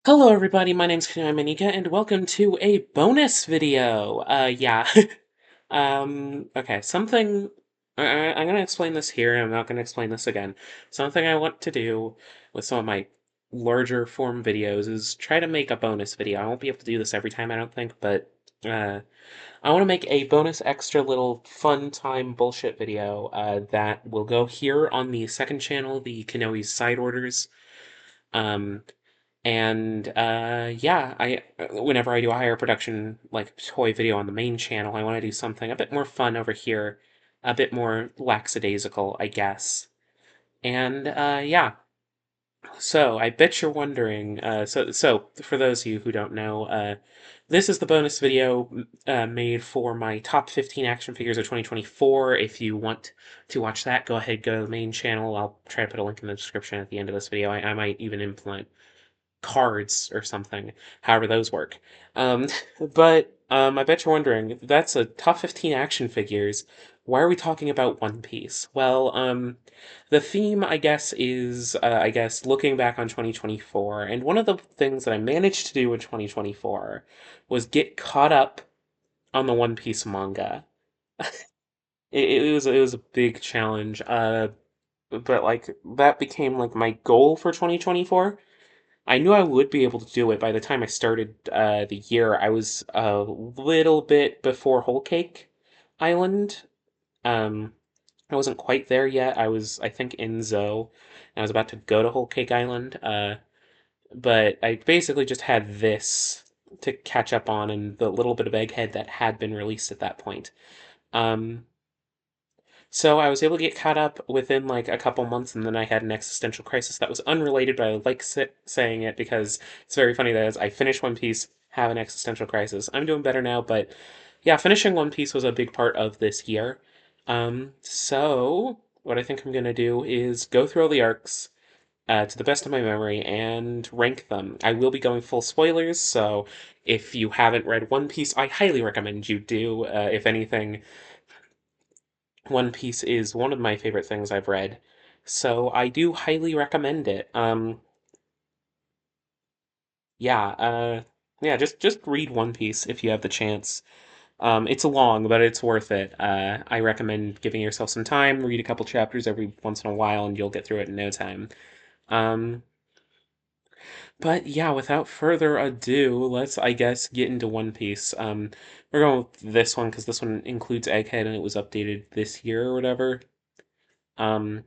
Hello everybody, my name's Kanohii Mineka, and welcome to a bonus video! Yeah. Okay, something... I'm gonna explain this here, and I'm not gonna explain this again. Something I want to do with some of my larger form videos is try to make a bonus video. I won't be able to do this every time, I don't think, but, I want to make a bonus extra little fun time bullshit video, that will go here on the second channel, the Kanohii's Side Orders. Um, yeah, I whenever I do a higher production like toy video on the main channel, I want to do something a bit more fun over here, a bit more lackadaisical, I guess. And yeah, so I bet you're wondering. So for those of you who don't know, this is the bonus video made for my top 15 action figures of 2024. If you want to watch that, go ahead, go to the main channel. I'll try to put a link in the description at the end of this video. I might even implement cards or something, however those work. Um, but I bet you're wondering, that's a top 15 action figures. Why are we talking about One Piece? Well, the theme, I guess, is, I guess, looking back on 2024, and one of the things that I managed to do in 2024 was get caught up on the One Piece manga. It was a big challenge, but like that became like my goal for 2024. I knew I would be able to do it by the time I started the year. I was a little bit before Whole Cake Island. Um, I wasn't quite there yet. I was, I think, in Zoe. And I was about to go to Whole Cake Island. But I basically just had this to catch up on and the little bit of Egghead that had been released at that point. Um, so I was able to get caught up within like a couple months, and then I had an existential crisis that was unrelated, but I like saying it because it's very funny that as I finish One Piece, have an existential crisis. I'm doing better now, but yeah, finishing One Piece was a big part of this year. So what I think I'm gonna do is go through all the arcs to the best of my memory and rank them. I will be going full spoilers, so if you haven't read One Piece, I highly recommend you do. If anything, one Piece is one of my favorite things I've read, so I do highly recommend it. Yeah, yeah, just read One Piece if you have the chance. It's long, but it's worth it. I recommend giving yourself some time, read a couple chapters every once in a while, and you'll get through it in no time. Um, but yeah, without further ado, let's, I guess, get into One Piece. We're going with this one because this one includes Egghead and it was updated this year or whatever. Um,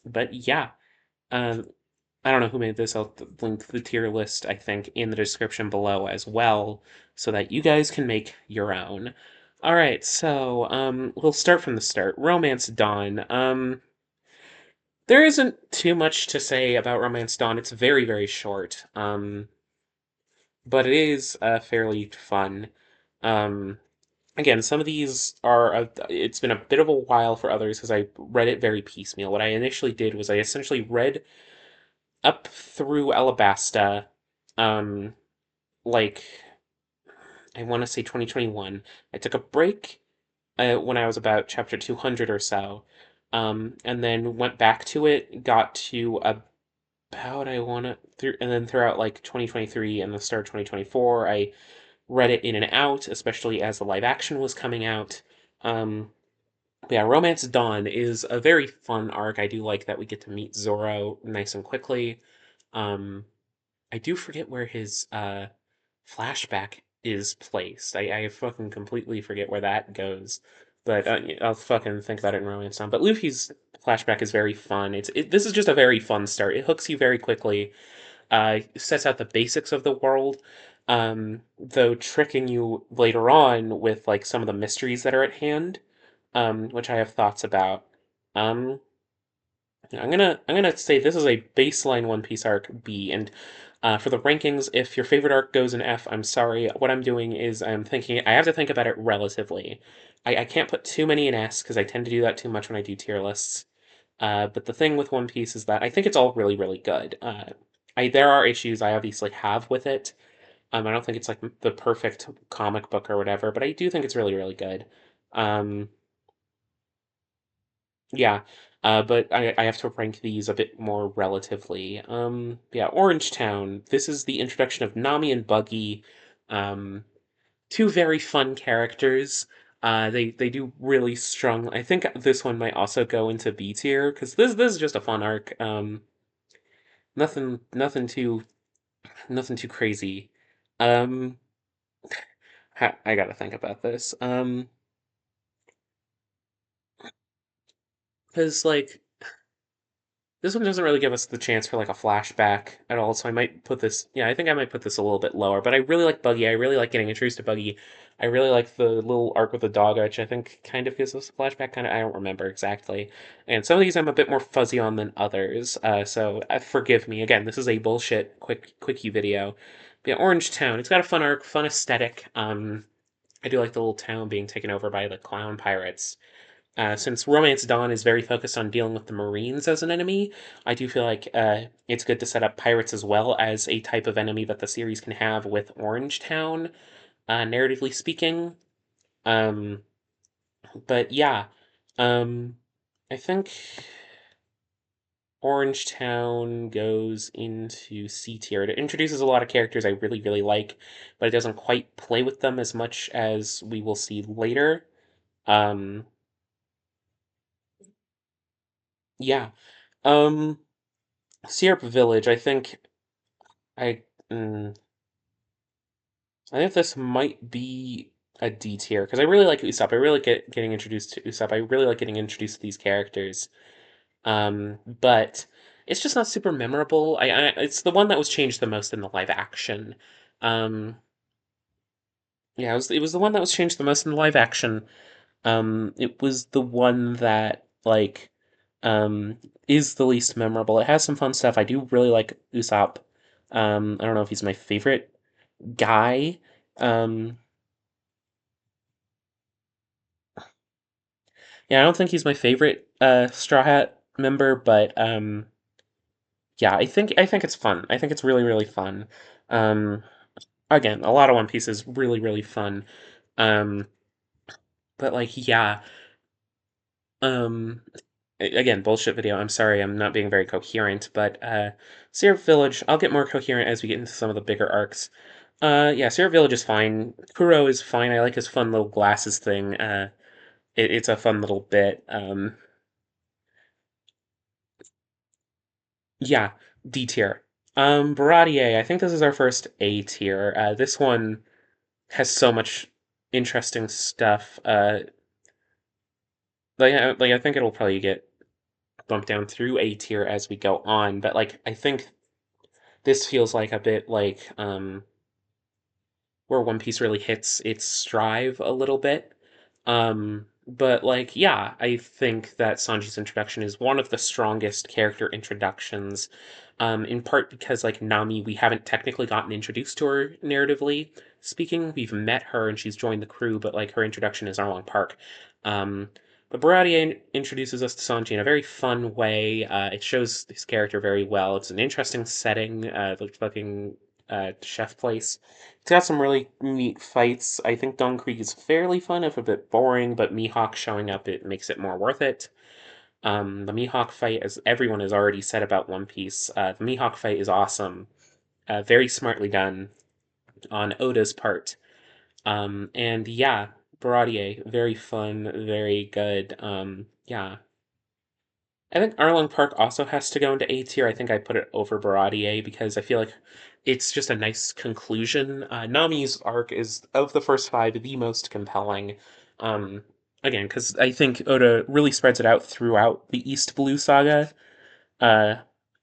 but yeah. Um, I don't know who made this. I'll link the tier list, I think, in the description below as well, so that you guys can make your own. All right, so we'll start from the start. Romance Dawn. There isn't too much to say about Romance Dawn. It's very, very short. But it is fairly fun. Um, Again, some of these are. It's been a bit of a while for others because I read it very piecemeal. What I initially did was I essentially read up through Alabasta, um, like I want to say 2021. I took a break when I was about chapter 200 or so, and then went back to it. Got to about I want to through, and then throughout like 2023 and the start of 2024, I read it in and out, especially as the live action was coming out. Um, yeah, Romance Dawn is a very fun arc. I do like that we get to meet Zoro nice and quickly. Um, I do forget where his flashback is placed. I fucking completely forget where that goes. But I'll fucking think about it in Romance Dawn. But Luffy's flashback is very fun. This is just a very fun start. It hooks you very quickly. Sets out the basics of the world, though tricking you later on with like some of the mysteries that are at hand, which I have thoughts about. Um, I'm gonna say this is a baseline One Piece arc B, and for the rankings, if your favorite arc goes in F, I'm sorry. What I'm doing is I'm thinking I have to think about it relatively. I can't put too many in S because I tend to do that too much when I do tier lists. But the thing with One Piece is that I think it's all really, really good. There are issues I obviously have with it. I don't think it's like the perfect comic book or whatever, but I do think it's really, really good. Um, yeah. But I have to rank these a bit more relatively. Yeah, Orange Town. This is the introduction of Nami and Buggy, um, two very fun characters. They do really strong. I think this one might also go into B tier because this is just a fun arc. Nothing too crazy. Um, I gotta think about this. Because like this one doesn't really give us the chance for like a flashback at all, so I might put this. Yeah, I think I might put this a little bit lower. But I really like Buggy. I really like getting introduced to Buggy. I really like the little arc with the dog, which I think kind of gives us a flashback. Kind of, I don't remember exactly. And some of these I'm a bit more fuzzy on than others. So forgive me. Again, this is a bullshit quickie video. But yeah, Orange Town. It's got a fun arc, fun aesthetic. I do like the little town being taken over by the clown pirates. Since Romance Dawn is very focused on dealing with the Marines as an enemy, I do feel like it's good to set up pirates as well as a type of enemy that the series can have with Orange Town, narratively speaking. Um, but yeah, um, I think Orange Town goes into C tier. It introduces a lot of characters I really, really like, but it doesn't quite play with them as much as we will see later. Um, yeah. Um, Syrup Village, I mm, I think this might be a D tier because I really like Usopp. I really like getting introduced to Usopp. I really like getting introduced to these characters. But it's just not super memorable. It's the one that was changed the most in the live action. Um, yeah, it was the one that was changed the most in the live action. It was the one that um is the least memorable. It has some fun stuff. I do really like Usopp. I don't know if he's my favorite guy. Um, yeah, I don't think he's my favorite Straw Hat member, but yeah, I think it's fun. I think it's really really fun. Um, Again, a lot of One Piece is really really fun. Um, but like yeah, um, again, bullshit video. I'm sorry, I'm not being very coherent, but Syrup Village. I'll get more coherent as we get into some of the bigger arcs. Yeah, Syrup Village is fine. Kuro is fine. I like his fun little glasses thing. It's a fun little bit. Yeah, D tier. Baratier, I think this is our first A tier. This one has so much interesting stuff. Like I think it'll probably get bumped down through A tier as we go on, but like I think this feels like a bit like where One Piece really hits its strive a little bit. But like, yeah, I think that Sanji's introduction is one of the strongest character introductions. In part because like Nami, we haven't technically gotten introduced to her narratively speaking. We've met her and she's joined the crew, but like her introduction is Arlong Park. Um, but Baratie introduces us to Sanji in a very fun way. It shows his character very well. It's an interesting setting, the fucking chef place. It's got some really neat fights. I think Dung Creek is fairly fun, if a bit boring, but Mihawk showing up it makes it more worth it. The Mihawk fight, as everyone has already said about One Piece, the Mihawk fight is awesome. Very smartly done on Oda's part. And yeah, Baratier, very fun, very good. Yeah, I think Arlong Park also has to go into A tier. I think I put it over Baratier because I feel like it's just a nice conclusion. Nami's arc is, of the first five, the most compelling. Um, Again, because I think Oda really spreads it out throughout the East Blue saga, uh,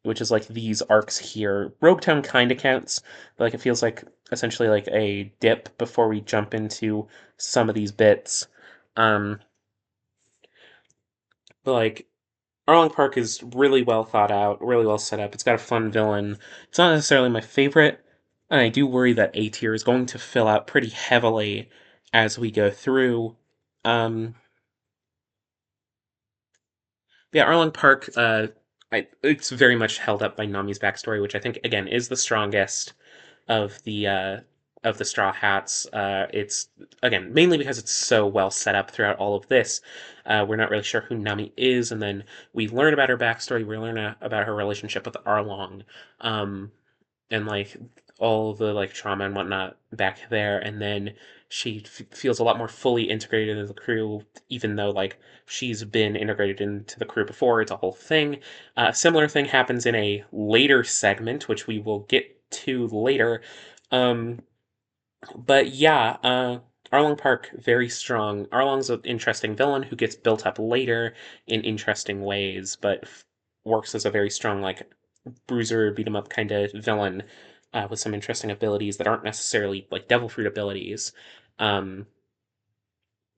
which is like these arcs here. Rogue Town kind of counts, but like it feels like essentially like a dip before we jump into some of these bits. Um, but like Arlong Park is really well thought out, really well set up. It's got a fun villain. It's not necessarily my favorite, and I do worry that A tier is going to fill out pretty heavily as we go through. Um, yeah, Arlong Park, it's very much held up by Nami's backstory, which I think again is the strongest of the of the Straw Hats. It's again mainly because it's so well set up throughout all of this. We're not really sure who Nami is, and then we learn about her backstory. We learn about her relationship with Arlong, um, and like all the like trauma and whatnot back there, and then she feels a lot more fully integrated into the crew, even though like she's been integrated into the crew before. It's a whole thing. Similar thing happens in a later segment, which we will get to later. Um, but yeah, Arlong Park very strong. Arlong's an interesting villain who gets built up later in interesting ways, but works as a very strong like bruiser, beat 'em up kind of villain with some interesting abilities that aren't necessarily like devil fruit abilities. Um,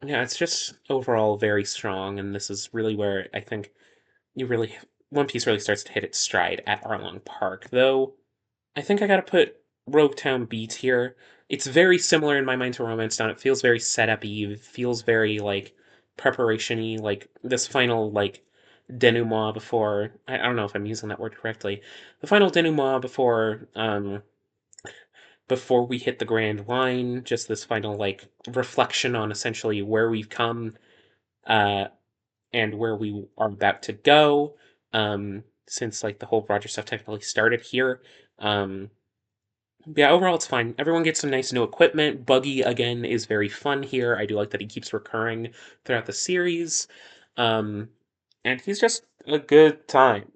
yeah, it's just overall very strong, and this is really where I think you really One Piece really starts to hit its stride at Arlong Park. Though I think I gotta put Rogue Town B tier. It's very similar in my mind to Romance Down. It feels very setup-y. It feels very like preparation-y. Like this final like denouement before I don't know if I'm using that word correctly. The final denouement before we hit the grand line. Just this final like reflection on essentially where we've come uh, and where we are about to go. Since like the whole Roger stuff technically started here. Um, yeah, overall it's fine. Everyone gets some nice new equipment. Buggy again is very fun here. I do like that he keeps recurring throughout the series. Um, and he's just a good time.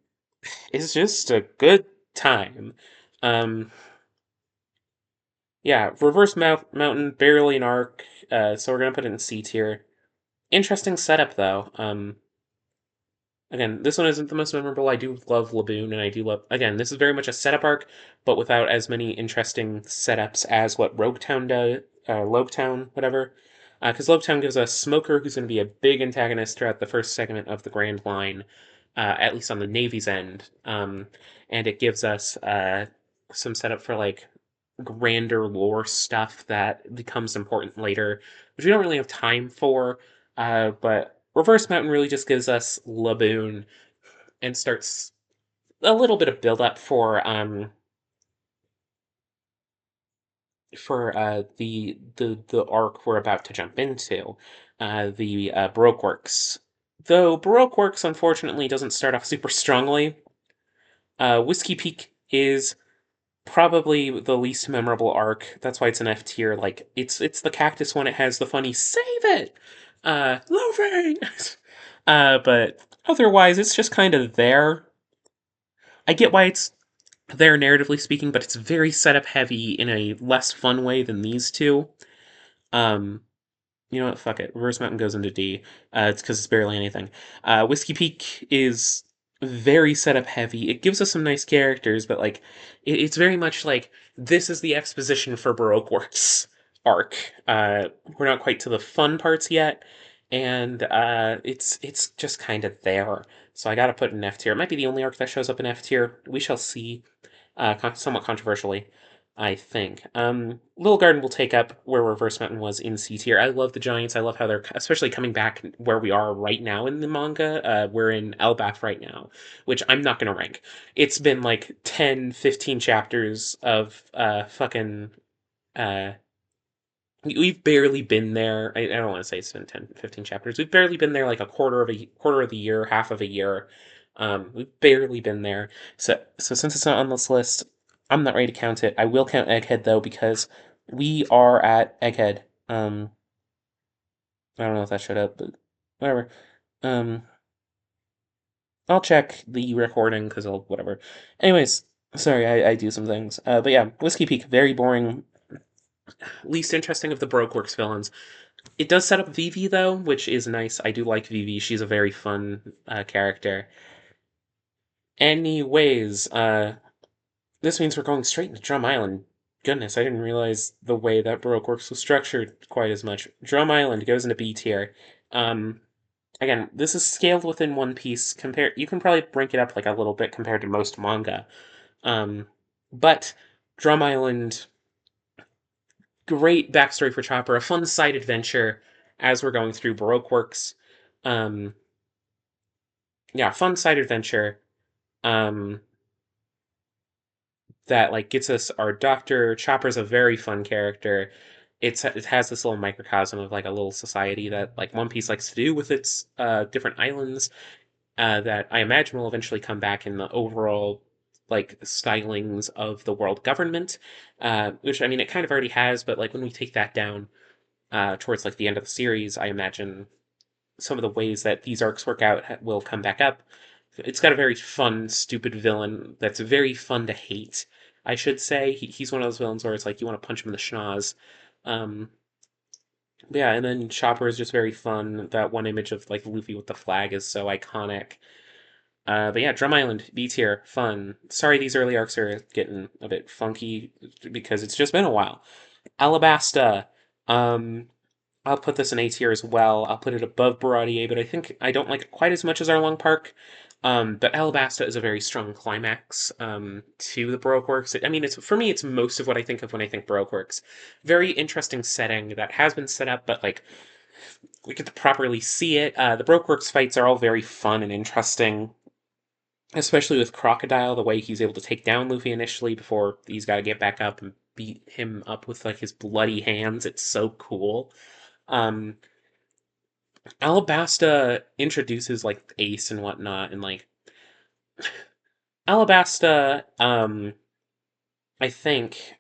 It's just a good time. Um, yeah, Mountain, barely an arc, so we're gonna put it in C tier. Interesting setup though. Again, this one isn't the most memorable. I do love Laboon, and I do love. Again, this is very much a setup arc, but without as many interesting setups as what Rogue Town does, Lobetown, whatever. Because Lobetown gives us Smoker, who's going to be a big antagonist throughout the first segment of the Grand Line, at least on the Navy's end. And it gives us some setup for like grander lore stuff that becomes important later, which we don't really have time for. But Reverse Mountain really just gives us Laboon and starts a little bit of build up for the arc we're about to jump into, the Baroque Works. Though Baroque Works unfortunately doesn't start off super strongly. Whiskey Peak is probably the least memorable arc. That's why it's an F tier. Like it's the cactus one. It has the funny "save it," Luffy. But otherwise, it's just kind of there. I get why it's there narratively speaking, but it's very setup heavy in a less fun way than these two. Um, you know what? Fuck it. Reverse Mountain goes into D. It's because it's barely anything. Whiskey Peak is very setup heavy. It gives us some nice characters, but like, it's very much like this is the exposition for Baroque Works arc. We're not quite to the fun parts yet, and it's just kind of there. So I gotta put an F tier. It might be the only arc that shows up in F tier. We shall see somewhat controversially, I think. Little Garden will take up where Reverse Mountain was in C tier. I love the Giants. I love how they're especially coming back where we are right now in the manga. We're in Elbaf right now, which I'm not going to rank. It's been like 10, 15 chapters of fucking. Uh, we've barely been there. I don't want to say it's been 10, 15 chapters. We've barely been there like a quarter of the year, half of a year. We've barely been there. So since it's not on this list, I'm not ready to count it. I will count Egghead though because we are at Egghead. I don't know if that showed up, but whatever. Um, I'll check the recording because I'll whatever. Anyways, sorry, I do some things. But yeah, Whiskey Peak, very boring. Least interesting of the Broke Works villains. It does set up Vivi though, which is nice. I do like Vivi. She's a very fun character. Anyways, this means we're going straight into Drum Island. Goodness, I didn't realize the way that Baroque Works was structured quite as much. Drum Island goes into B tier. Um, Again, this is scaled within One Piece. Compare, you can probably break it up like a little bit compared to most manga. Um, but Drum Island, great backstory for Chopper, a fun side adventure as we're going through Baroque Works. Um, yeah, fun side adventure. Um, that like gets us our doctor. Chopper's a very fun character. It has this little microcosm of like a little society that like One Piece likes to do with its different islands that I imagine will eventually come back in the overall like stylings of the world government, which I mean it kind of already has, but like when we take that down towards like the end of the series, I imagine some of the ways that these arcs work out will come back up. It's got a very fun, stupid villain that's very fun to hate. I should say he's one of those villains where it's like you want to punch him in the schnoz. Um, yeah, and then Chopper is just very fun. That one image of like Luffy with the flag is so iconic. But yeah, Drum Island, B tier, fun. Sorry these early arcs are getting a bit funky because it's just been a while. Alabasta, um, I'll put this in A tier as well. I'll put it above Baradier, but I think I don't like it quite as much as Arlong Park. But Alabasta is a very strong climax to the Baroque works. I mean, it's for me, it's most of what I think of when I think Baroque works. Very interesting setting that has been set up, but like we get to properly see it. The Baroque works fights are all very fun and interesting, especially with Crocodile. The way he's able to take down Luffy initially before he's got to get back up and beat him up with like his bloody hands. It's so cool. Um, Alabasta introduces like Ace and whatnot, and like Alabasta, I think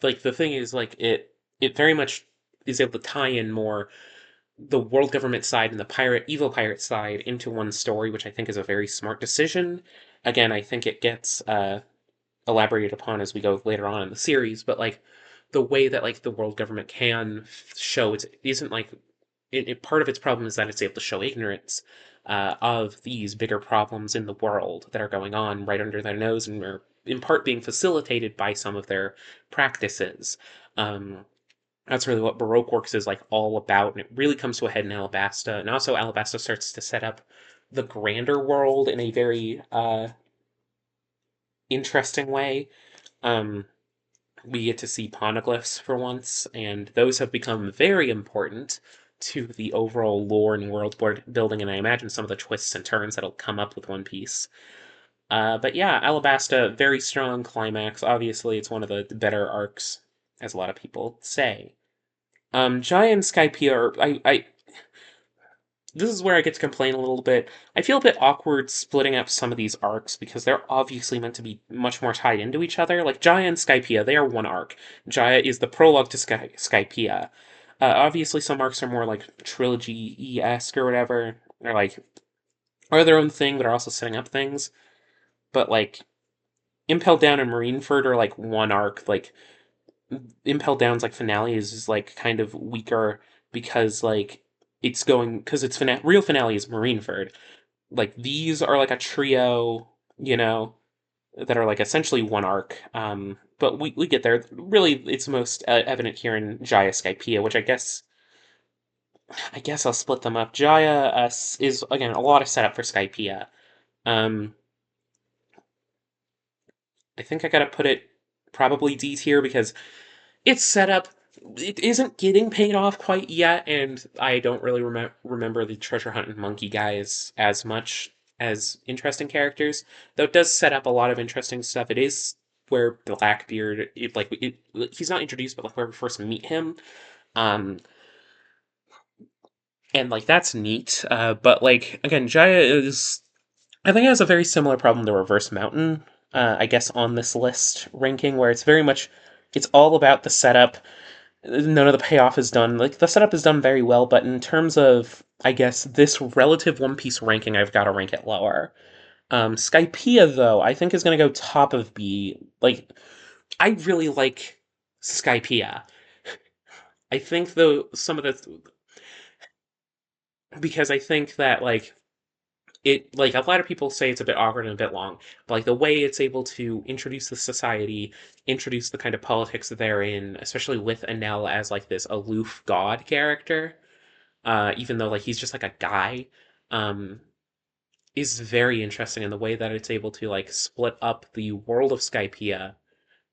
like the thing is like it very much is able to tie in more the world government side and the evil pirate side into one story, which I think is a very smart decision. Again, I think it gets elaborated upon as we go later on in the series, but like the way that like the world government can show it isn't like part of its problem is that it's able to show ignorance of these bigger problems in the world that are going on right under their nose and are in part being facilitated by some of their practices. Um, that's really what Baroque works is like all about, and it really comes to a head in Alabasta. And also, Alabasta starts to set up the grander world in a very interesting way. Um, we get to see poneglyphs for once, and those have become very important to the overall lore and world building, and I imagine some of the twists and turns that'll come up with One Piece. But yeah, Alabasta, very strong climax. Obviously, it's one of the better arcs, as a lot of people say. Jaya and Skypiea are, this is where I get to complain a little bit. I feel a bit awkward splitting up some of these arcs because they're obviously meant to be much more tied into each other. Like Jaya and Skypiea, they are one arc. Jaya is the prologue to Skypiea. Obviously, some arcs are more like trilogy esque or whatever. They're like are their own thing, but are also setting up things. But like Impel Down and Marineford are like one arc. Like Impel Down's like finale is like kind of weaker because like it's going because its real finale is Marineford. Like these are like a trio, you know, that are like essentially one arc. But we get there. Really, it's most evident here in Jaya Skypiea, which I guess I'll split them up. Jaya is again a lot of setup for Skypiea. Um, I think I gotta put it probably D tier because it's set up. It isn't getting paid off quite yet, and I don't really remember the treasure hunt and monkey guys as much as interesting characters. Though it does set up a lot of interesting stuff. It is where Blackbeard, he's not introduced, but like where we first meet him. Um, and like that's neat. But like again, Jaya is I think it has a very similar problem to Reverse Mountain. I guess on this list ranking where it's very much it's all about the setup. None of the payoff is done. Like the setup is done very well, but in terms of I guess this relative One Piece ranking, I've got to rank it lower. Skypiea though, I think is going to go top of B. Like I really like Skypiea. I think though some of the because I think that like it like a lot of people say it's a bit awkward and a bit long, but like the way it's able to introduce the society, introduce the kind of politics that they're in, especially with Enel as like this aloof god character, even though like he's just like a guy, um, is very interesting in the way that it's able to like split up the world of Skypiea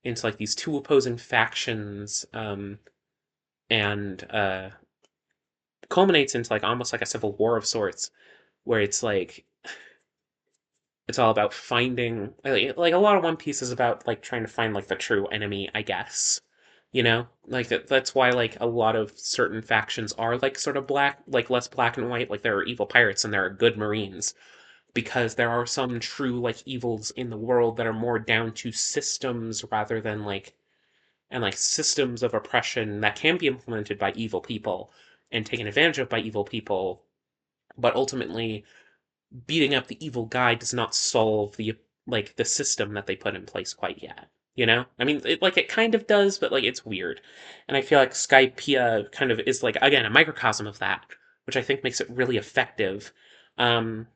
into like these two opposing factions, and culminates into like almost like a civil war of sorts, where it's like It's all about finding like a lot of One Piece is about like trying to find like the true enemy, I guess. You know? Like that's why like a lot of certain factions are like sort of black, like less black and white, like there are evil pirates and there are good marines because there are some true like evils in the world that are more down to systems rather than like and like systems of oppression that can be implemented by evil people and taken advantage of by evil people, but ultimately beating up the evil guy does not solve the like the system that they put in place quite yet. You know? I mean, it kind of does, but like it's weird. And I feel like Skypiea kind of is like again a microcosm of that, which I think makes it really effective. Um,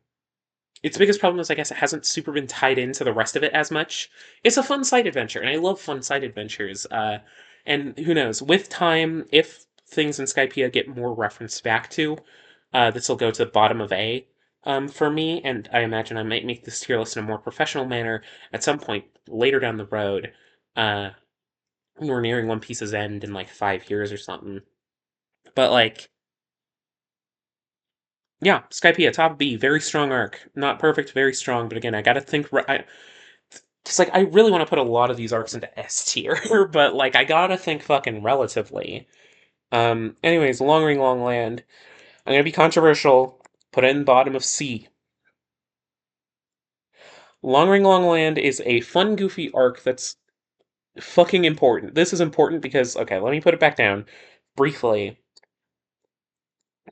its biggest problem is, I guess, it hasn't super been tied into the rest of it as much. It's a fun side adventure, and I love fun side adventures. And who knows, with time, if things in Skypiea get more referenced back to, this will go to the bottom of A for me, and I imagine I might make this tier list in a more professional manner at some point later down the road. Uh, when we're nearing One Piece's end in like 5 years or something. But like, yeah, Skypiea, top B, very strong arc. Not perfect, very strong, but again, I gotta think. Because like I really want to put a lot of these arcs into S tier, but like I gotta think fucking relatively. Anyways, Long Ring Long Land. I'm gonna be controversial. Put it in bottom of C. Long Ring Long Land is a fun, goofy arc that's fucking important. This is important because okay, let me put it back down briefly.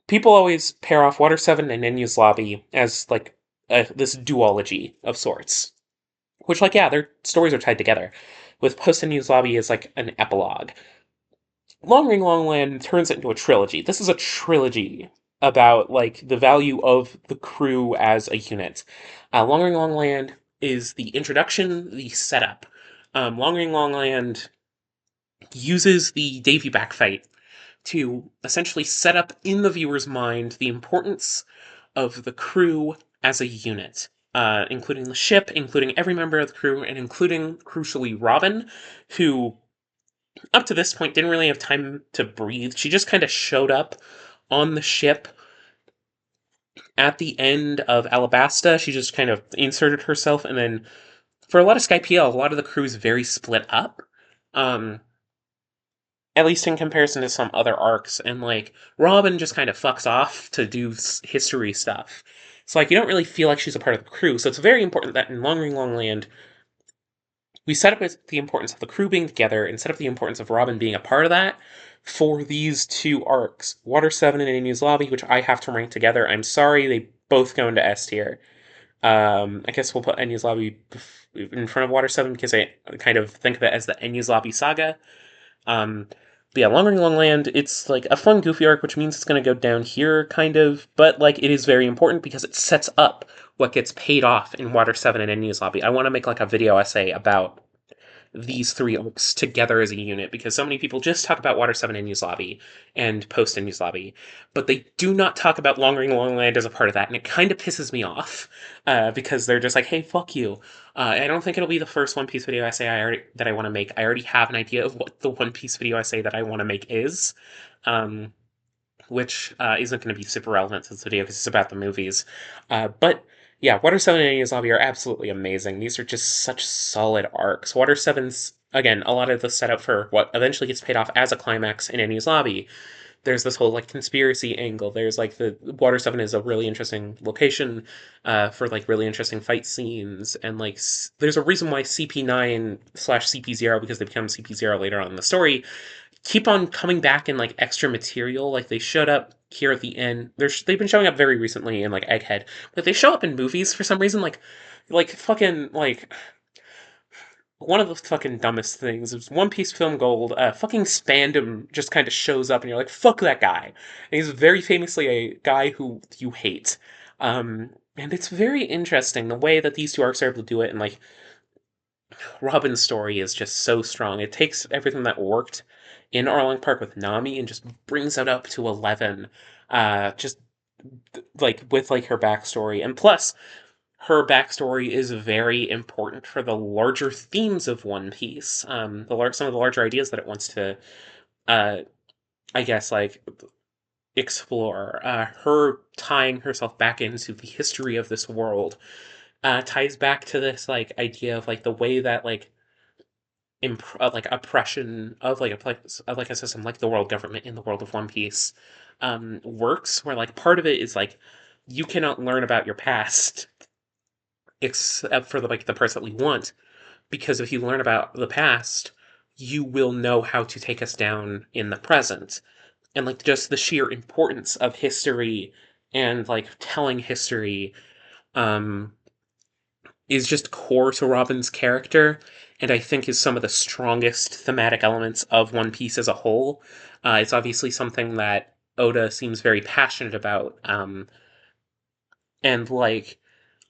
People always pair off Water Seven and Enyu's Lobby as like this duology of sorts, which like yeah, their stories are tied together. With Post Enyu's Lobby is like an epilogue. Long Ring Long Land turns it into a trilogy. This is a trilogy about like the value of the crew as a unit. Long Ring Long Land is the introduction, the setup. Long Ring Long Land uses the Davy back fight to essentially set up in the viewer's mind the importance of the crew as a unit, including the ship, including every member of the crew, and including, crucially, Robin, who up to this point didn't really have time to breathe. She just kind of showed up on the ship at the end of Alabasta. She just kind of inserted herself, and then for a lot of Skypiea, a lot of the crew is very split up. Um, at least in comparison to some other arcs, and like Robin just kind of fucks off to do history stuff. So like you don't really feel like she's a part of the crew. So it's very important that in Long Ring Long Land we set up with the importance of the crew being together and set up the importance of Robin being a part of that for these two arcs, Water 7 and Enyu's Lobby, which I have to rank together. I'm sorry, they both go into S tier. I guess we'll put Enyu's Lobby in front of Water 7 because I kind of think of it as the Enyu's Lobby saga. But yeah, Long Ring Long Land, it's like a fun, goofy arc, which means it's going to go down here, kind of, but like it is very important because it sets up what gets paid off in Water 7 and Enyu's Lobby. I want to make like a video essay about these three arcs together as a unit because so many people just talk about Water 7 Enyu's Lobby and post Enyu's Lobby, but they do not talk about Long Ring Long Land as a part of that, and it kind of pisses me off because they're just like, hey, fuck you. I don't think it'll be the first One Piece video essay that I want to make. I already have an idea of what the One Piece video essay that I want to make is. Um, which isn't going to be super relevant to this video because it's about the movies. But yeah, Water 7 and Enyu's Lobby are absolutely amazing. These are just such solid arcs. Water 7's, again, a lot of the setup for what eventually gets paid off as a climax in Enyu's Lobby. There's this whole like conspiracy angle. There's like the Water 7 is a really interesting location for like really interesting fight scenes. And like there's a reason why CP9 slash CP0, because they become CP0 later on in the story, keep on coming back in like extra material. Like they showed up here at the end. They've been showing up very recently in like Egghead, but they show up in movies for some reason. Like fucking like one of the fucking dumbest things is One Piece Film Gold. Fucking Spandam just kind of shows up, and you're like, fuck that guy. And he's very famously a guy who you hate. And it's very interesting the way that these two arcs are able to do it, and like Robin's story is just so strong. It takes everything that worked in Arlong Park with Nami and just brings it up to 11. Just like with like her backstory. And plus, her backstory is very important for the larger themes of One Piece. Some of the larger ideas that it wants to, uh, I guess, like explore. Her tying herself back into the history of this world ties back to this like idea of like the way that like oppression of like a place of like a system like the world government in the world of One Piece works, where like part of it is like you cannot learn about your past except for the parts that we want, because if you learn about the past, you will know how to take us down in the present. And like just the sheer importance of history and like telling history um is just core to Robin's character, and I think is some of the strongest thematic elements of One Piece as a whole. It's obviously something that Oda seems very passionate about, and like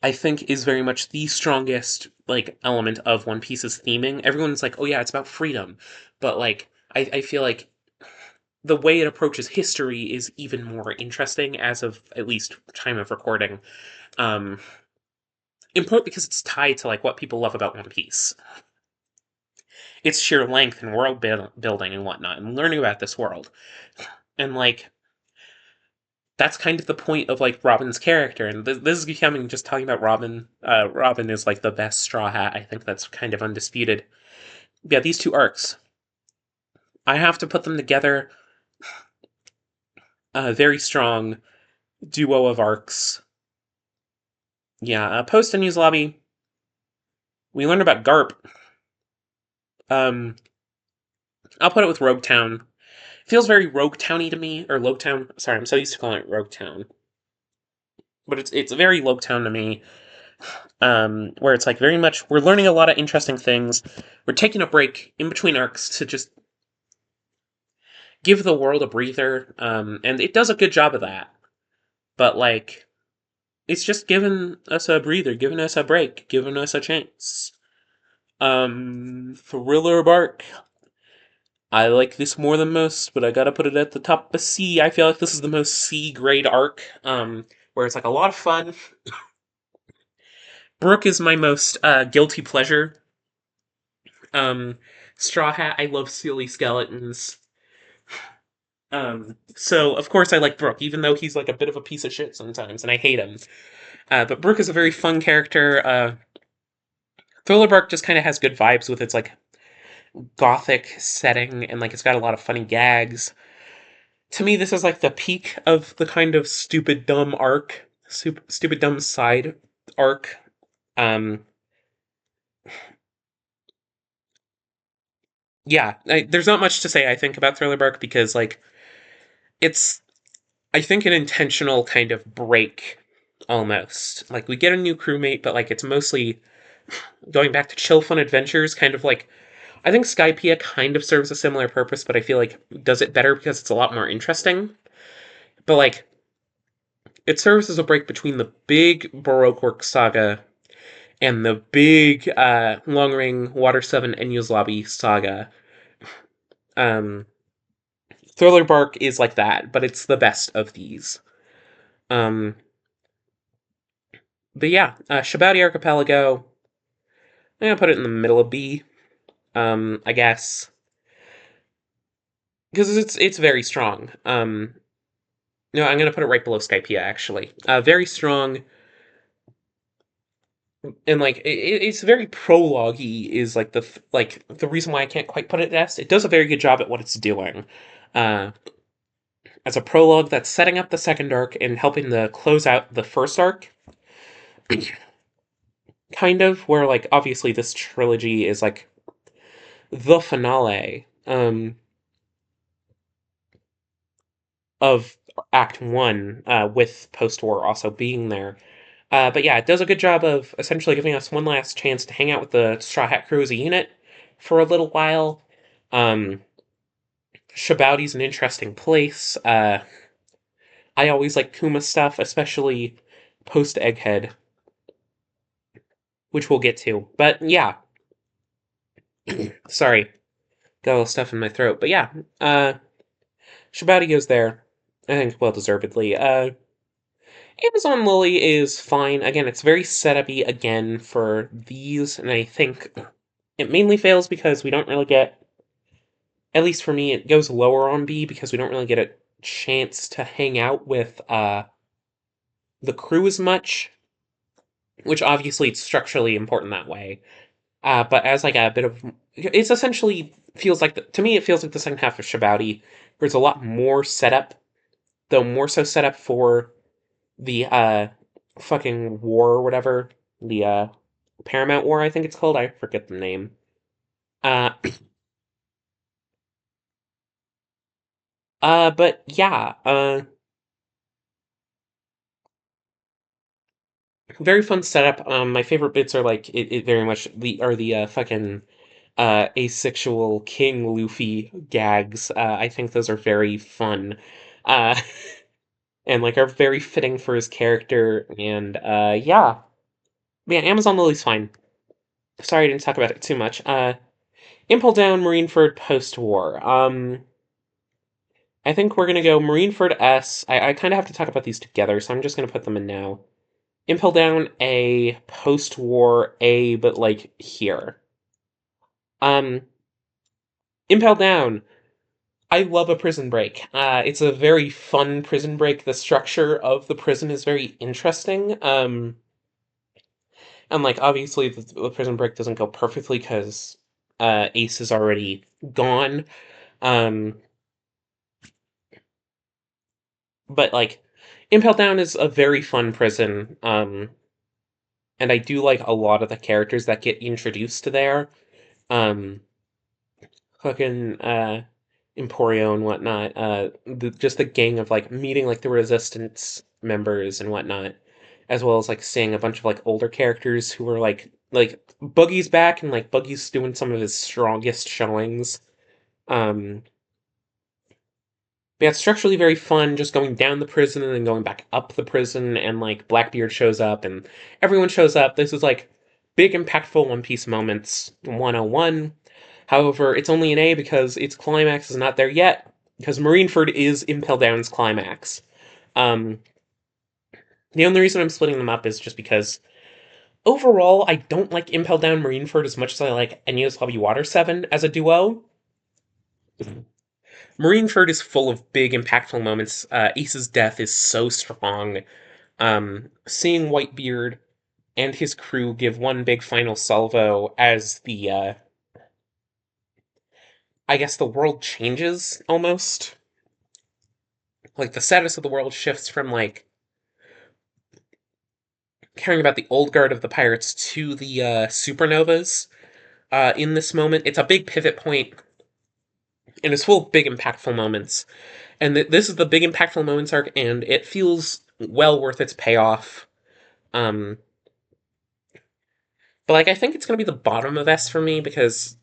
I think is very much the strongest like element of One Piece's theming. Everyone's like, "Oh yeah, it's about freedom," but like I feel like the way it approaches history is even more interesting as of at least time of recording. Um, in part because it's tied to like what people love about One Piece, its sheer length and world building and whatnot, and learning about this world. And like that's kind of the point of like Robin's character. And this is becoming just talking about Robin. Robin is like the best Straw Hat. I think that's kind of undisputed. Yeah, these two arcs, I have to put them together. A very strong duo of arcs. Yeah, post and use lobby. We learned about Garp. Um, I'll put it with Rogue Town. Feels very Rogue Towny to me, or Logue Town. Sorry, I'm so used to calling it Rogue Town, but it's very Logue Town to me. Where it's like very much we're learning a lot of interesting things. We're taking a break in between arcs to just give the world a breather, and it does a good job of that. But like, it's just giving us a breather, giving us a break, giving us a chance. Thriller Bark. I like this more than most, but I gotta put it at the top of C. I feel like this is the most C grade arc, where it's like a lot of fun. Brook is my most guilty pleasure. Um, Straw Hat, I love silly skeletons. So of course I like Brook, even though he's like a bit of a piece of shit sometimes, and I hate him. But Brook is a very fun character. Thriller Bark just kind of has good vibes with its like gothic setting, and like it's got a lot of funny gags. To me, this is like the peak of the kind of stupid dumb arc, stupid dumb side arc. Um, yeah, there's not much to say. I think about Thriller Bark because like it's I think an intentional kind of break almost. Like we get a new crewmate, but like it's mostly going back to chill fun adventures, kind of like I think Skypiea kind of serves a similar purpose, but I feel like does it better because it's a lot more interesting. But like it serves as a break between the big Baroque Works saga and the big Long Ring Water 7 and Lobby saga. Um Thriller Bark is like that, but it's the best of these. Um but yeah, Shabati Archipelago, I'm gonna put it in the middle of B. I guess because it's very strong. No, I'm gonna put it right below Skypiea actually. Very strong, and like it's very prologue-y is like like the reason why I can't quite put it at S. It does a very good job at what it's doing. Uh, as a prologue that's setting up the second arc and helping to close out the first arc, kind of where like obviously this trilogy is like the finale. Of Act One, with post war also being there. But yeah, it does a good job of essentially giving us one last chance to hang out with the Straw Hat Crew as a unit for a little while. Um, Shabouti's an interesting place. I always like Kuma stuff, especially post Egghead, which we'll get to. But yeah, sorry, got a little stuff in my throat. But yeah, Shabouti goes there. I think well deservedly. Amazon Lily is fine. Again, it's very setupy again for these, and I think it mainly fails because we don't really get, at least for me, it goes lower on B because we don't really get a chance to hang out with the crew as much. which obviously it's structurally important that way. But as like a bit of, it's essentially feels like to me it feels like the second half of Shabouti. There's a lot more setup, though more so setup for the fucking war or whatever, the Paramount War I think it's called. I forget the name. Uh, but yeah, very fun setup. My favorite bits are like it very much the fucking asexual King Luffy gags. I think those are very fun. Uh, and like are very fitting for his character. And yeah, man, Amazon Lily's fine. Sorry, I didn't talk about it too much. Impel Down, Marineford, post war. I think we're gonna go Marineford S. I kind of have to talk about these together, so I'm just gonna put them in now. Impel Down A, post war A, but like here. Um, Impel Down. I love a prison break. It's a very fun prison break. The structure of the prison is very interesting. And like obviously the prison break doesn't go perfectly because Ace is already gone. Um, but like Impel Down is a very fun prison. And I do like a lot of the characters that get introduced to there. Um, fucking Emporio and whatnot. Just the gang of like meeting like the Resistance members and whatnot, as well as like seeing a bunch of like older characters who were like Boogie's back and like Boogie's doing some of his strongest showings. Um, yeah, it's structurally very fun, just going down the prison and then going back up the prison, and like Blackbeard shows up and everyone shows up. This is like big, impactful One Piece moments 101. However, it's only an A because its climax is not there yet, because Marineford is Impel Down's climax. Um, the only reason I'm splitting them up is just because overall, I don't like Impel Down Marineford as much as I like Enya's Lobby Water 7 as a duo. Marineford is full of big, impactful moments. Ace's death is so strong. Seeing Whitebeard and his crew give one big final salvo as I guess the world changes almost. Like the status of the world shifts from like caring about the old guard of the pirates to the supernovas. In this moment, it's a big pivot point, and it's full of big, impactful moments. And this is the big, impactful moments arc, and it feels well worth its payoff. Um, but like, I think it's gonna be the bottom of S for me because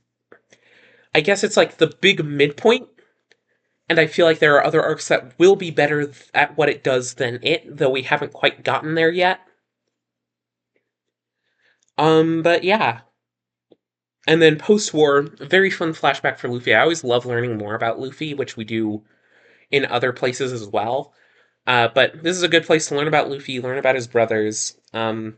I guess it's like the big midpoint, and I feel like there are other arcs that will be better at what it does than it, though we haven't quite gotten there yet. But yeah. And then post-war, very fun flashback for Luffy. I always love learning more about Luffy, which we do in other places as well. But this is a good place to learn about Luffy, learn about his brothers, and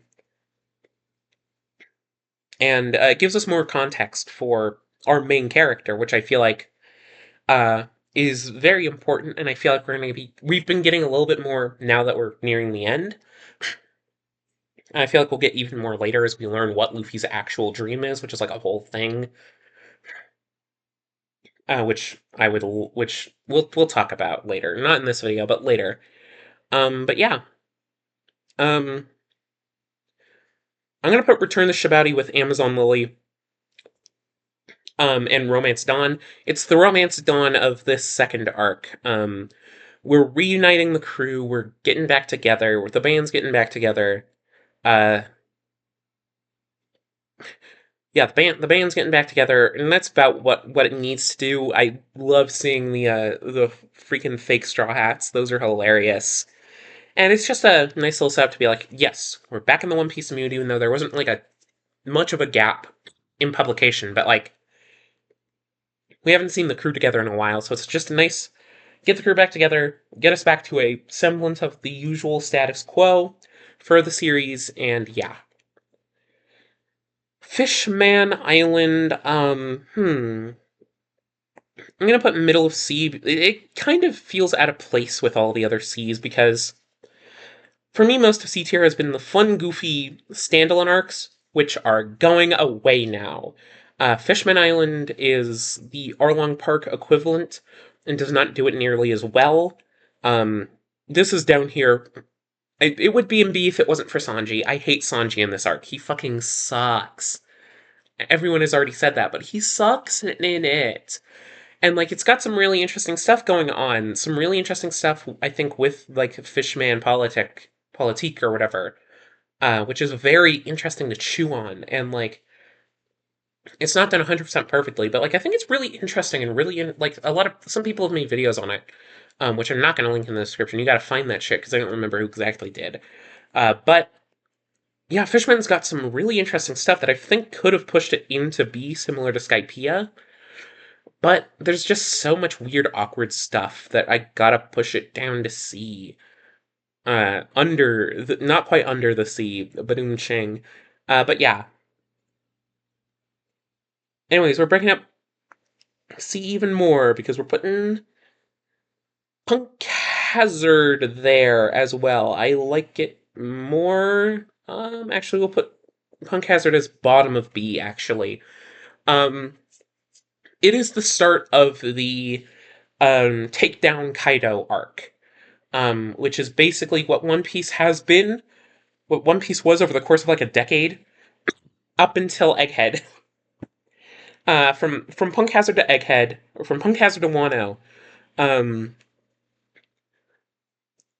it gives us more context for our main character, which I feel like uh, is very important. And I feel like we've been getting a little bit more now that we're nearing the end. And I feel like we'll get even more later as we learn what Luffy's actual dream is, which is like a whole thing. Which we'll talk about later, not in this video, but later. But yeah, um, I'm gonna put Return to Shabouti with Amazon Lily, and Romance Dawn. It's the Romance Dawn of this second arc. We're reuniting the crew. We're getting back together. The band's getting back together. Uh, yeah, the band's getting back together, and that's about what it needs to do. I love seeing the freaking fake straw hats. Those are hilarious. And it's just a nice little setup to be like, yes, we're back in the One Piece community, even though there wasn't like a much of a gap in publication, but like we haven't seen the crew together in a while, so it's just a nice get the crew back together, get us back to a semblance of the usual status quo for the series, and yeah. Fishman Island, I'm gonna put middle of sea. It kind of feels out of place with all the other seas because For me, most of C tier has been the fun, goofy standalone arcs, which are going away now. Fishman Island is the Arlong Park equivalent and does not do it nearly as well. Um, this is down here. It would be in B if it wasn't for Sanji. I hate Sanji in this arc. He fucking sucks. Everyone has already said that, but he sucks in it. And like it's got some really interesting stuff going on. Some really interesting stuff, I think, with like Fishman politique or whatever, which is very interesting to chew on. And like it's not done 100% perfectly, but like I think it's really interesting and really like a lot of some people have made videos on it, which I'm not going to link in the description. You got to find that shit because I don't remember who exactly did. But yeah, Fishman's got some really interesting stuff that I think could have pushed it into B, similar to Skypiea. But there's just so much weird, awkward stuff that I gotta push it down to C. Not quite under the C, Badoon Ching. But yeah. Anyways, we're breaking up C even more because we're putting Punk Hazard there as well. I like it more. Actually, we'll put Punk Hazard as bottom of B, actually. Um, it is the start of the Take Down Kaido arc, which is basically what One Piece has been, what One Piece was over the course of like a decade, up until Egghead. From Punk Hazard to Egghead, or from Punk Hazard to Wano, um,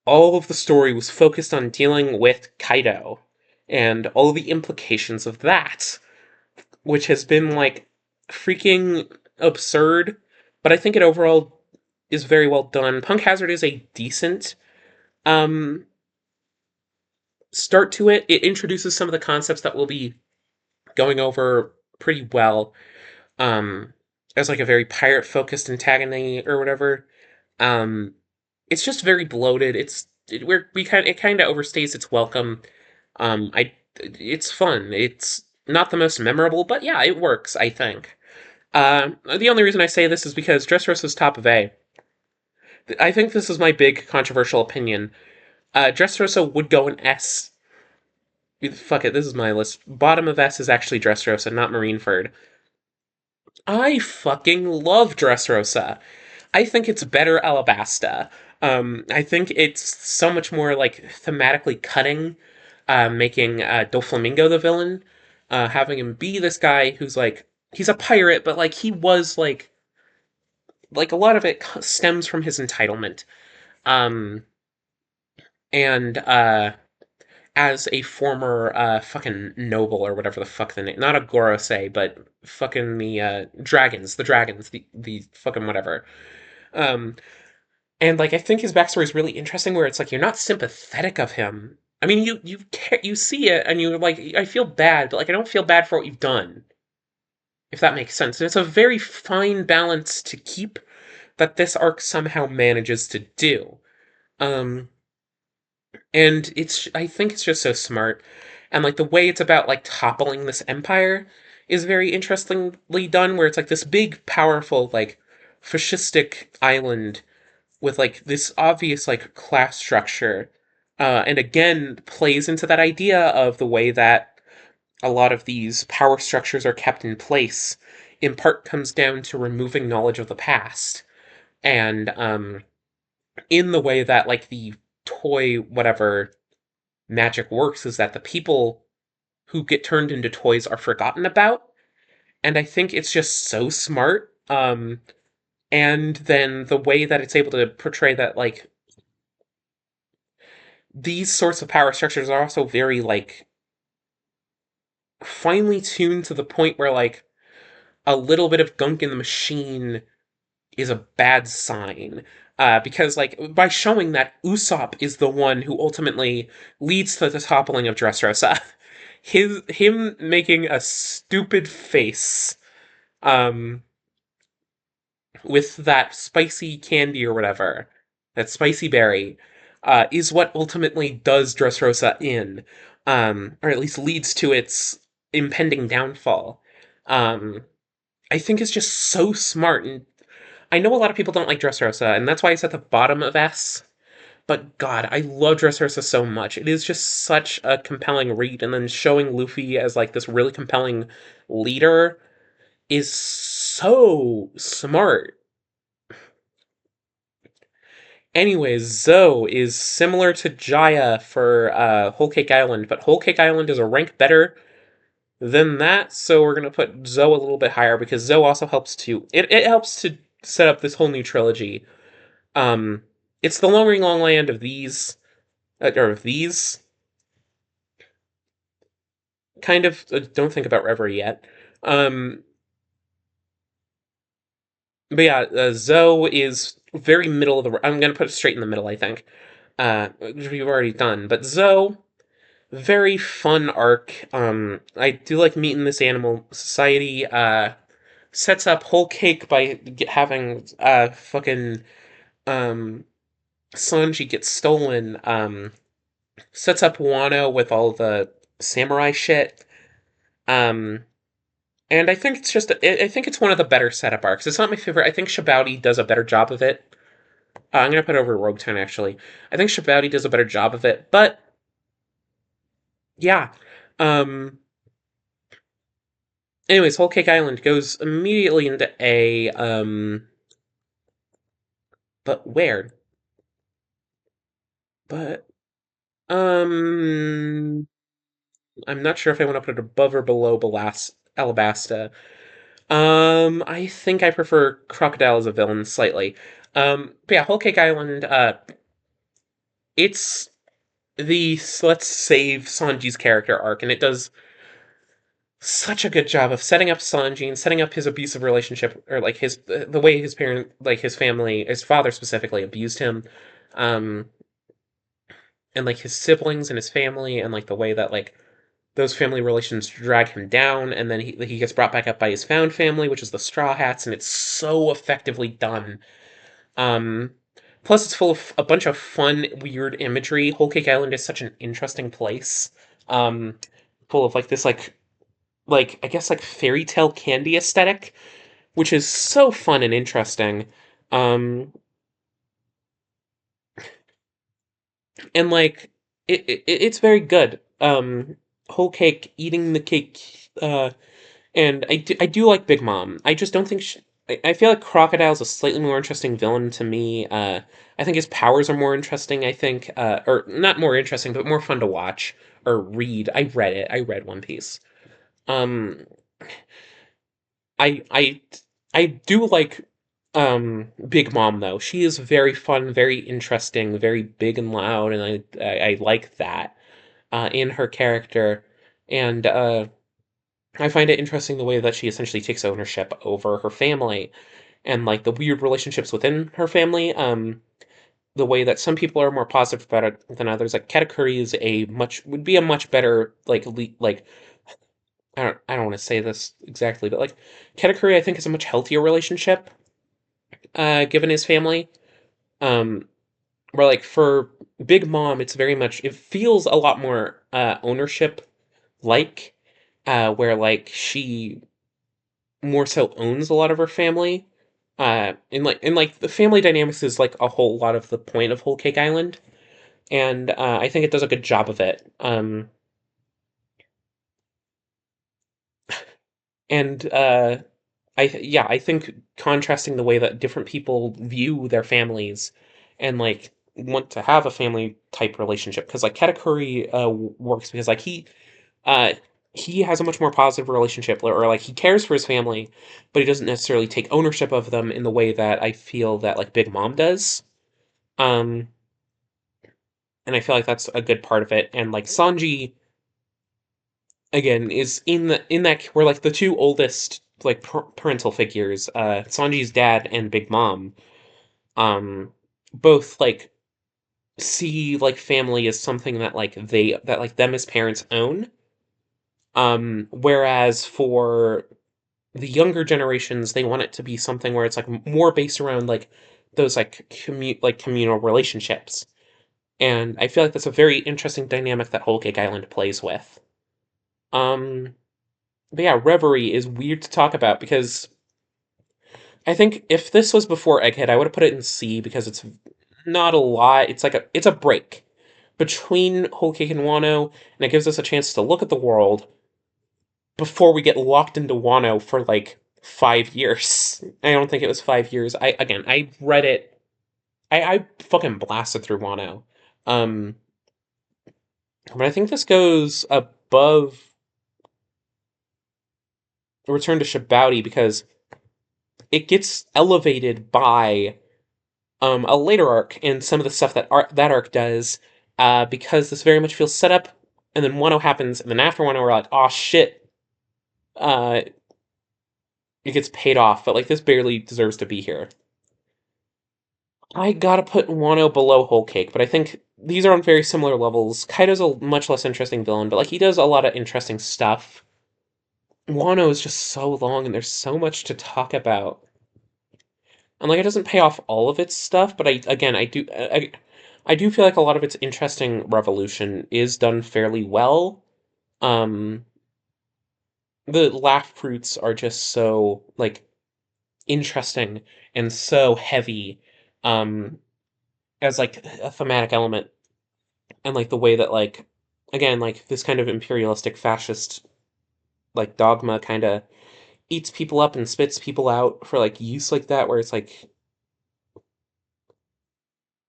all of the story was focused on dealing with Kaido and all of the implications of that, which has been like freaking absurd. But I think it overall is very well done. Punk Hazard is a decent um, start to it. It introduces some of the concepts that we'll be going over pretty well, um, as like a very pirate focused antagonist or whatever. Um, it's just very bloated. It kind of overstays its welcome. It's fun. It's not the most memorable, but yeah, it works. I think. The only reason I say this is because Dressrosa's top of A. I think this is my big controversial opinion. Dressrosa would go in S. Fuck it, this is my list. Bottom of S is actually Dressrosa, not Marineford. I fucking love Dressrosa. I think it's better Alabasta. I think it's so much more like thematically cutting, making Doflamingo the villain, having him be this guy who's like he's a pirate, but like he was like a lot of it stems from his entitlement. Um, and as a former fucking noble or whatever the fuck the name, not a Gorosei, but fucking the dragons, the fucking whatever. Um, and like I think his backstory is really interesting, where it's like you're not sympathetic of him. I mean, you see it and you're like, I feel bad, but like I don't feel bad for what you've done, if that makes sense. And it's a very fine balance to keep that this arc somehow manages to do. Um, and I think it's just so smart, and like the way it's about like toppling this empire is very interestingly done, where it's like this big, powerful, like fascistic island with like this obvious like class structure, and again plays into that idea of the way that a lot of these power structures are kept in place. In part, comes down to removing knowledge of the past, and in the way that like the toy whatever magic works is that the people who get turned into toys are forgotten about, and I think it's just so smart. And then the way that it's able to portray that like these sorts of power structures are also very like finely tuned to the point where like a little bit of gunk in the machine is a bad sign. Because like by showing that Usopp is the one who ultimately leads to the toppling of Dressrosa, him making a stupid face, um, with that spicy candy or whatever, that spicy berry, is what ultimately does Dressrosa in, or at least leads to its impending downfall. Um, I think is just so smart, and I know a lot of people don't like Dressrosa, and that's why it's at the bottom of S. But God, I love Dressrosa so much. It is just such a compelling read, and then showing Luffy as like this really compelling leader is so smart. Anyways, Zoe is similar to Jaya for Whole Cake Island, but Whole Cake Island is a rank better than that, so we're gonna put Zoe a little bit higher because Zoe also helps to it helps to set up this whole new trilogy. Um, it's the long ring long land of these or of these kind of. Don't think about Reverie yet. Um, but yeah, Zoe is very middle of the. I'm gonna put it straight in the middle. I think, which we've already done. But Zoe, very fun arc. I do like meeting this animal society. Sets up Whole Cake by having fucking um Sanji gets stolen. Sets up Wano with all the samurai shit. Um, and I think it's just I think it's one of the better setup arcs. It's not my favorite. I think Shabouti does a better job of it. I'm gonna put over Rogue Town actually. I think Shabouti does a better job of it, but yeah. Um, anyways, Whole Cake Island goes immediately into A. But where? But um, I'm not sure if I want to put it above or below Alabasta. I think I prefer Crocodile as a villain slightly. But yeah, Whole Cake Island. It's the let's save Sanji's character arc, and it does such a good job of setting up Sanji and setting up his abusive relationship, or like his the way his parent, like his family, his father specifically, abused him, um, and like his siblings and his family, and like the way that like those family relations drag him down, and then he gets brought back up by his found family, which is the Straw Hats, and it's so effectively done. Um, Plus, it's full of a bunch of fun, weird imagery. Whole Cake Island is such an interesting place, um, full of like this like I guess like fairy tale candy aesthetic, which is so fun and interesting. Um, and like it's very good. Whole cake, eating the cake, and I do like Big Mom. I just don't think I feel like Crocodile's a slightly more interesting villain to me. I think his powers are more interesting. I think, or not more interesting, but more fun to watch or read. I read it. I read One Piece. Um, I I I do like Big Mom though. She is very fun, very interesting, very big and loud, and I like that in her character. And I find it interesting the way that she essentially takes ownership over her family and like the weird relationships within her family. The way that some people are more positive about it than others. Like Katakuri is a much would be a much better like I don't want to say this exactly, but like Katakuri I think is a much healthier relationship given his family. Um, where like for Big Mom, it's very much it feels a lot more ownership like where like she more so owns a lot of her family. And like the family dynamics is like a whole lot of the point of Whole Cake Island, and I think it does a good job of it. And I think contrasting the way that different people view their families and like want to have a family type relationship because like Katakuri works because like uh he has a much more positive relationship or like he cares for his family, but he doesn't necessarily take ownership of them in the way that I feel that like Big Mom does. Um and I feel like that's a good part of it. And like Sanji again is in that we're like the two oldest like parental figures, Sanji's dad and Big Mom, both like see like family as something that like they that like them as parents own. Whereas for the younger generations, they want it to be something where it's like more based around like those like communal relationships. And I feel like that's a very interesting dynamic that Whole Cake Island plays with. Um, but yeah, Reverie is weird to talk about because I think if this was before Egghead, I would have put it in C because it's Not a lot. It's a break between Whole Cake and Wano, and it gives us a chance to look at the world before we get locked into Wano for like 5 years. I don't think it was 5 years. I read it. I fucking blasted through Wano. Um, but I think this goes above Return to Shabouti because it gets elevated by a later arc and some of the stuff that arc does, because this very much feels set up, and then Wano happens, and then after Wano we're like, oh shit, uh, it gets paid off, but like this barely deserves to be here. I gotta put Wano below Whole Cake, but I think these are on very similar levels. Kaido's a much less interesting villain, but like he does a lot of interesting stuff. Wano is just so long, and there's so much to talk about. And like it doesn't pay off all of its stuff, but I do feel like a lot of its interesting revolution is done fairly well. Um, the laugh fruits are just so like interesting and so heavy, um, as like a thematic element, and like the way that like again like this kind of imperialistic fascist like dogma kind of eats people up and spits people out for like use like that, where it's like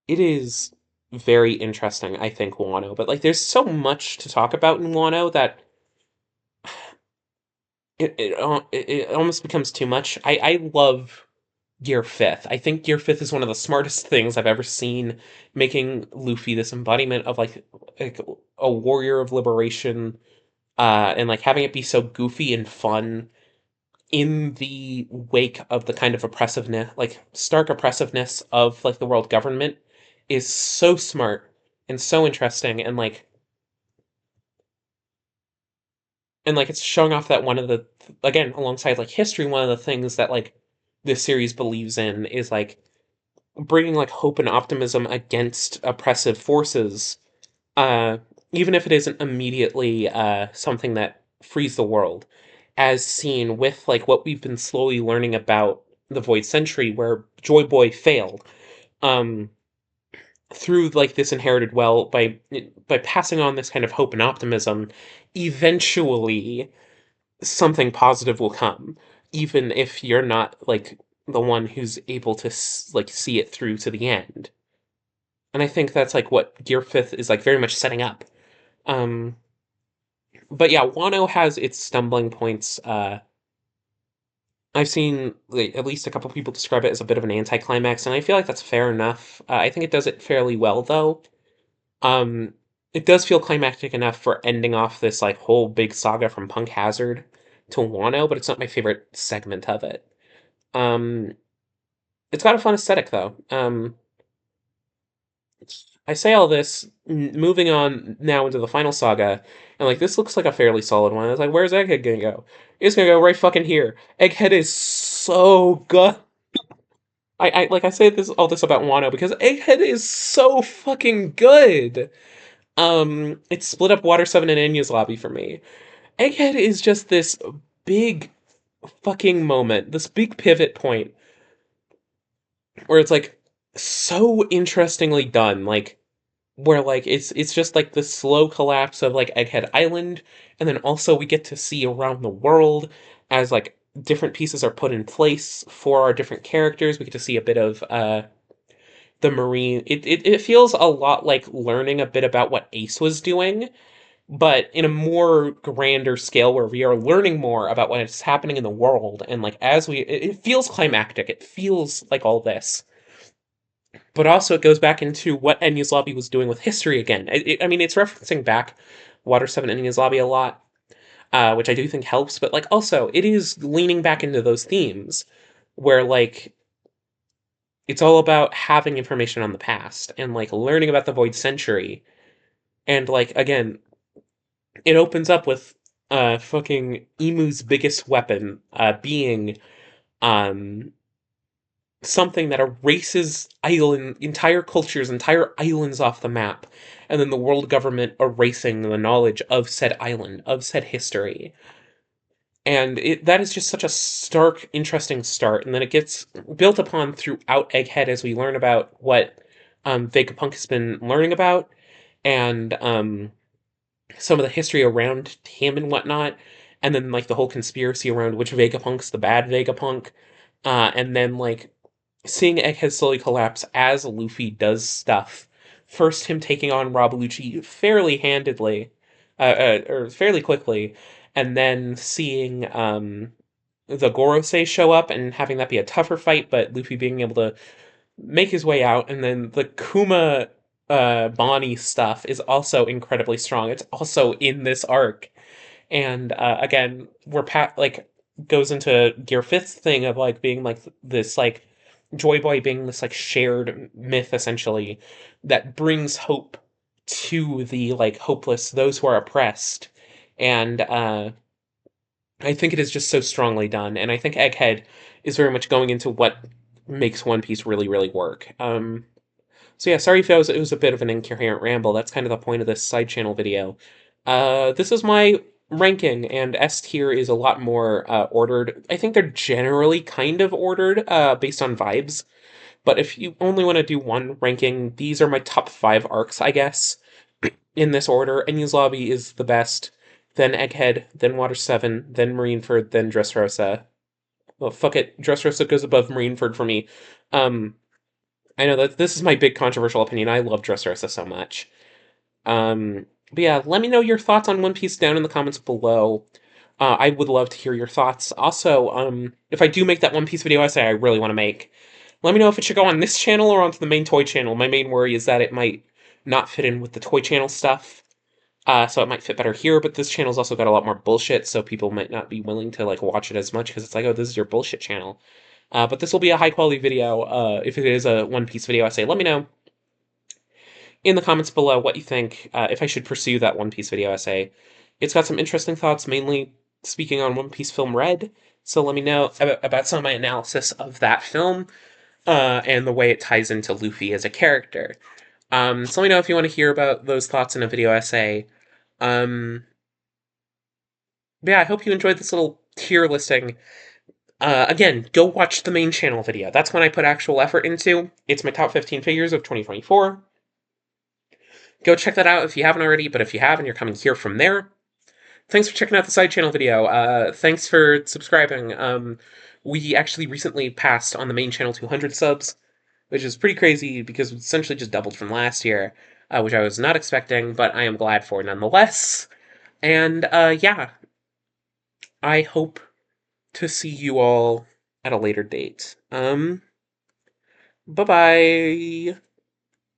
it is very interesting, I think, Wano. But like there's so much to talk about in Wano that it almost becomes too much. I love Gear Fifth. I think Gear Fifth is one of the smartest things I've ever seen, making Luffy this embodiment of like a warrior of liberation, and like having it be so goofy and fun in the wake of the kind of oppressiveness, like stark oppressiveness of like the world government, is so smart and so interesting, and like it's showing off that one of the again alongside like history, one of the things that like this series believes in is like bringing like hope and optimism against oppressive forces, uh even if it isn't immediately something that frees the world, as seen with like what we've been slowly learning about the Void Century, where Joy Boy failed, um through like this inherited well by passing on this kind of hope and optimism. Eventually something positive will come, even if you're not like the one who's able to like see it through to the end. And I think that's like what Gear Fifth is like very much setting up. um but yeah, Wano has its stumbling points. I've seen like, at least a couple people describe it as a bit of an anticlimax, and I feel like that's fair enough. I think it does it fairly well though. um it does feel climactic enough for ending off this like whole big saga from Punk Hazard to Wano, but it's not my favorite segment of it. um it's got a fun aesthetic though. I say all this, moving on now into the final saga, and like this looks like a fairly solid one. It's like, where's Egghead gonna go? It's gonna go right fucking here. Egghead is so good. I like I say this all this about Wano because Egghead is so fucking good. It split up Water Seven and Enya's lobby for me. Egghead is just this big fucking moment, this big pivot point where it's like so interestingly done. Like where like it's just like the slow collapse of like Egghead Island, and then also we get to see around the world as like different pieces are put in place for our different characters. We get to see a bit of the marine. It feels a lot like learning a bit about what Ace was doing, but in a more grander scale where we are learning more about what is happening in the world, and like as it feels climactic. It feels like all this, but also it goes back into what Enya's Lobby was doing with history again. I mean, it's referencing back Water 7 Enya's Lobby a lot, which I do think helps, but like also it is leaning back into those themes where like it's all about having information on the past and like learning about the Void Century. And like again, it opens up with fucking Emu's biggest weapon being um something that erases entire cultures, entire islands off the map, and then the world government erasing the knowledge of said island, of said history. And that is just such a stark, interesting start, and then it gets built upon throughout Egghead as we learn about what Vegapunk has been learning about, and some of the history around him and whatnot, and then like the whole conspiracy around which Vegapunk's the bad Vegapunk, and then like seeing Egghead slowly collapse as Luffy does stuff. First, him taking on Rob Lucci fairly handedly, or fairly quickly, and then seeing the Gorosei show up and having that be a tougher fight, but Luffy being able to make his way out, and then the Kuma Bonnie stuff is also incredibly strong. It's also in this arc, and again, we're like goes into Gear Fifth thing of like being like this like Joy Boy being this like shared myth essentially that brings hope to the like hopeless, those who are oppressed, and I think it is just so strongly done, and I think Egghead is very much going into what makes One Piece really, really work. So yeah, sorry if it was a bit of an incoherent ramble. That's kind of the point of this side channel video. This is my ranking, and S tier is a lot more ordered. I think they're generally kind of ordered based on vibes. But if you only want to do one ranking, these are my top 5 arcs, I guess, in this order. Enies Lobby is the best, then Egghead, then Water 7, then Marineford, then Dressrosa. Well, fuck it, Dressrosa goes above Marineford for me. Um, I know that this is my big controversial opinion. I love Dressrosa so much. But yeah, let me know your thoughts on One Piece down in the comments below. I would love to hear your thoughts. Also, if I do make that One Piece video essay I really want to make, let me know if it should go on this channel or onto the main toy channel. My main worry is that it might not fit in with the toy channel stuff. So it might fit better here, but this channel's also got a lot more bullshit, so people might not be willing to like watch it as much because it's like, oh, this is your bullshit channel. But this will be a high quality video. If it is a One Piece video essay, let me know in the comments below what you think, if I should pursue that One Piece video essay. It's got some interesting thoughts, mainly speaking on One Piece Film Red, so let me know about some of my analysis of that film, and the way it ties into Luffy as a character. So let me know if you want to hear about those thoughts in a video essay. Um, but yeah, I hope you enjoyed this little tier listing. Again, go watch the main channel video. That's when I put actual effort into. It's my top 15 figures of 2024. Go check that out if you haven't already, but if you have and you're coming here from there, thanks for checking out the side channel video. Thanks for subscribing. We actually recently passed on the main channel 200 subs, which is pretty crazy because we essentially just doubled from last year, which I was not expecting, but I am glad for nonetheless. And yeah, I hope to see you all at a later date. Bye bye.